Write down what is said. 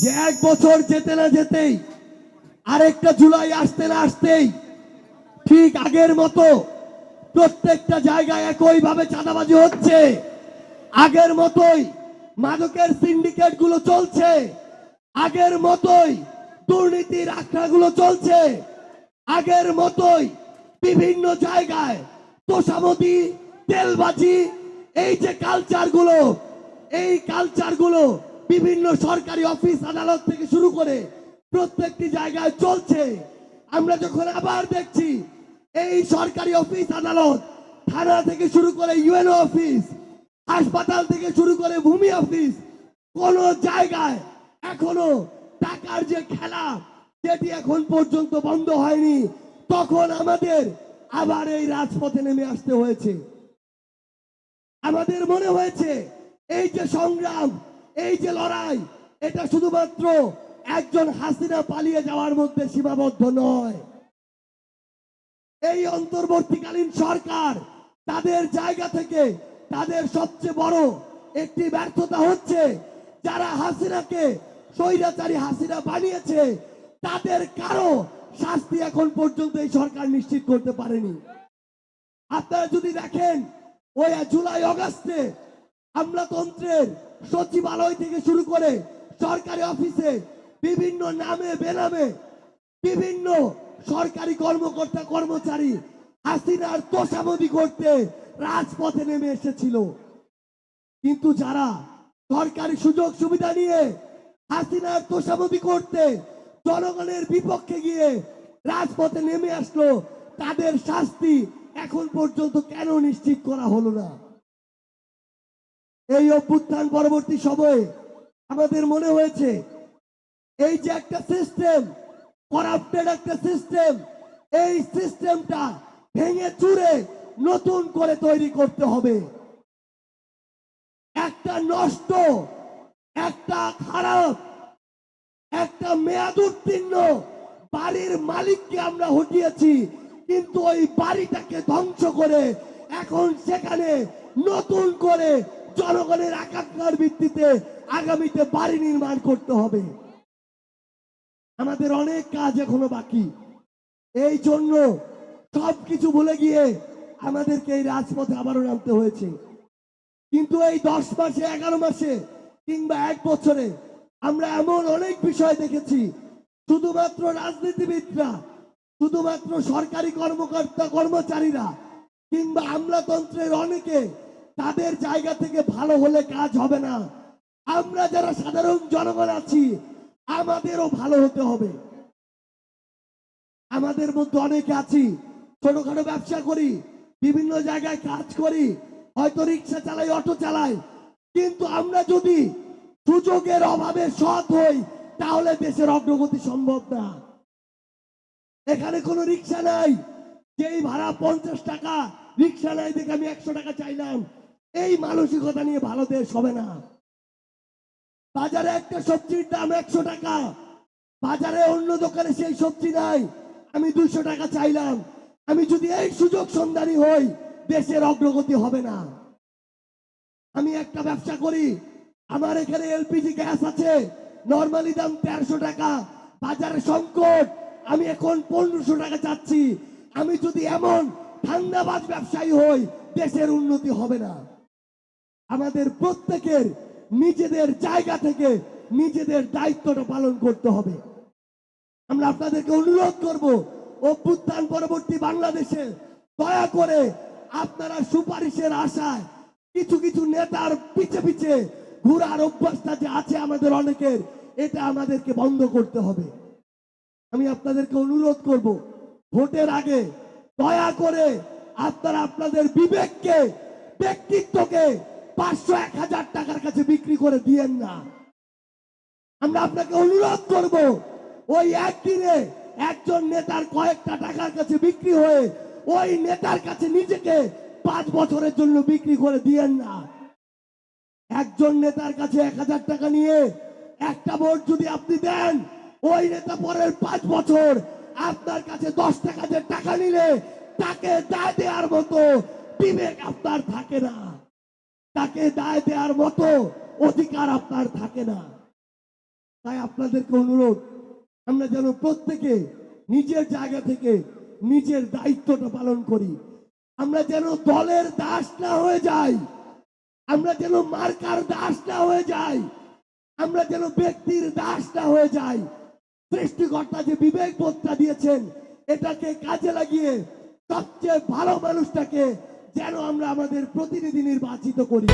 যে 1 বছর যেতে না যেতেই আরেকটা জুলাই আসতে না আসতেই ঠিক আগের মতো প্রত্যেকটা জায়গায় একইভাবে চাঁদাবাজি হচ্ছে, আগের মতোই মাদকের সিন্ডিকেট গুলো চলছে, আগের মতোই দুর্নীতির আখড়াগুলো চলছে, আগের মতোই বিভিন্ন জায়গায় তোষামোদি, তেলবাজি, এই যে কালচারগুলো, এই কালচারগুলো বিভিন্ন সরকারি অফিস আদালত থেকে শুরু করে প্রত্যেকটি জায়গায় চলছে। আমরা যখন আবার দেখছি এই সরকারি অফিস আদালত, থানা থেকে শুরু করে ইউএনও অফিস, হাসপাতাল থেকে শুরু করে ভূমি অফিস, কোন জায়গায় এখনো টাকার যে খেলা যেটি এখন পর্যন্ত বন্ধ হয়নি, তখন আমাদের আবার এই রাজপথে নেমে আসতে হয়েছে। আমাদের মনে হয়েছে এই যে সংগ্রাম, এই যে লড়াই, এটা শুধুমাত্র একজন হাসিনা পালিয়ে যাওয়ার মধ্যে সীমাবদ্ধ নয়। এই অন্তর্বর্তীকালীন সরকার তাদের জায়গা থেকে তাদের সবচেয়ে বড় একটি ব্যর্থতা হচ্ছে, যারা হাসিনাকে স্বৈরাচারী হাসিনা বানিয়েছে তাদের কারো শাস্তি এখন পর্যন্ত এই সরকার নিশ্চিত করতে পারেনি। আপনারা যদি দেখেন ওই জুলাই অগাস্টে আমলাতন্ত্রের সচিবালয় থেকে শুরু করে সরকারি অফিসে বিভিন্ন নামে বেনামে বিভিন্ন সরকারি কর্মকর্তা কর্মচারী হাসিনার তোষামোদি করতে রাজপথে নেমে এসেছিল, কিন্তু যারা সরকারি সুযোগ সুবিধা নিয়ে হাসিনার তোষামোদি করতে জনগণের বিপক্ষে গিয়ে রাজপথে নেমে আসলো, তাদের শাস্তি এখন পর্যন্ত কেন নিশ্চিত করা হলো না? এই অভ্যুত্থান পরবর্তী সময়ে আমাদের মনে হয়েছে এই যে একটা সিস্টেম, করাপ্টেড একটা সিস্টেম, এই সিস্টেমটা ভেঙে চুরে নতুন করে তৈরি করতে হবে। একটা নষ্ট, একটা খারাপ, একটা মেয়াদ উত্তীর্ণ বাড়ির মালিককে আমরা হটিয়েছি, কিন্তু ওই বাড়িটাকে ধ্বংস করে এখন সেখানে নতুন করে জনগণের আকাঙ্ক্ষার ভিত্তিতে আগামীতে বাড়ি নির্মাণ করতে হবে। আমাদের অনেক কাজ এখনো বাকি। এই জন্য সবকিছু ভুলে গিয়ে আমাদেরকে এই রাজপথে আবারও নামতে হয়েছে। কিন্তু এই 10 মাসে, 11 মাসে কিংবা 1 বছরে আমরা এমন অনেক বিষয় দেখেছি, শুধুমাত্র রাজনীতিবিদরা, শুধুমাত্র সরকারি কর্মকর্তা কর্মচারীরা কিংবা আমলাতন্ত্রের অনেকে তাদের জায়গা থেকে ভালো হলে কাজ হবে না। আমরা যারা সাধারণ জনগণ আছি আমাদেরও ভালো হতে হবে। আমাদের মধ্যে অনেকে আছি ছোটখাটো ব্যবসা করি, বিভিন্ন জায়গায় কাজ করি, হয়তো রিক্সা চালাই, অটো চালাই, কিন্তু আমরা যদি সুযোগের অভাবে সৎ হই তাহলে দেশের অগ্রগতি সম্ভব না। এখানে কোনো রিক্সা নাই, যেই ভাড়া 50 টাকা, রিক্সা নাই দেখে আমি 100 টাকা চাইলাম, এই মানসিকতা নিয়ে ভালো দেশ হবে না। বাজারে একটা সবজির দাম 100 টাকা, বাজারে অন্য দোকানে সেই সবজি নাই, আমি 200 টাকা চাইলাম, আমি যদি এই সুযোগ সন্ধানী হই দেশের অগ্রগতি হবে না। আমি একটা ব্যবসা করি, আমার এখানে এলপিজি গ্যাস আছে, নরমালি দাম 1300 টাকা, বাজারে সংকট, আমি এখন 1500 টাকা চাচ্ছি। আমি যদি এমন ধান্দাবাজ ব্যবসায়ী হই দেশের উন্নতি হবে না। আমাদের প্রত্যেকের নিজেদের জায়গা থেকে নিজেদের দায়িত্বটা পালন করতে হবে। আমরা আপনাদেরকে অনুরোধ করব, অভ্যুত্থান পরবর্তী বাংলাদেশে দয়া করে আপনারা সুপারিশের আশায় কিছু কিছু নেতার পিছে পিছে ঘোরার অভ্যাসটা যে আছে আমাদের অনেকের, এটা আমাদেরকে বন্ধ করতে হবে। আমি আপনাদেরকে অনুরোধ করব, ভোটের আগে দয়া করে আপনারা আপনাদের বিবেককে, ব্যক্তিত্বকে 500-1000 টাকার কাছে বিক্রি করে দিয়েন না। আমরা আপনাকে অনুরোধ করব, ওই একদিনে একজন নেতার কয়েকটা টাকার কাছে বিক্রি হয়ে ওই নেতার কাছে নিজেকে 5 বছরের জন্য বিক্রি করে দিয়েন না। একজন নেতার কাছে 1000 টাকা নিয়ে একটা ভোট যদি আপনি দেন, ওই নেতা পরের 5 বছর আপনার কাছে 10 টাকা যে টাকা নিলে তাকে দায় দেওয়ার মতো বিবেক আপনার থাকে না, তাকে দায় দেওয়ার মতো অধিকার আপনার থাকে না। তাই আপনাদেরকে অনুরোধ, আমরা যেন প্রত্যেকে নিজের জায়গা থেকে নিজের দায়িত্বটা পালন করি। আমরা যেন দলের দাস না হয়ে যাই, আমরা যেন মার্কার দাস না হয়ে যাই, আমরা যেন ব্যক্তির দাস না হয়ে যাই। সৃষ্টিকর্তা যে বিবেক বোধটা দিয়েছেন, এটাকে কাজে লাগিয়ে সবচেয়ে ভালো মানুষটাকে যেন আমরা আমাদের প্রতিনিধি নির্বাচিত করি।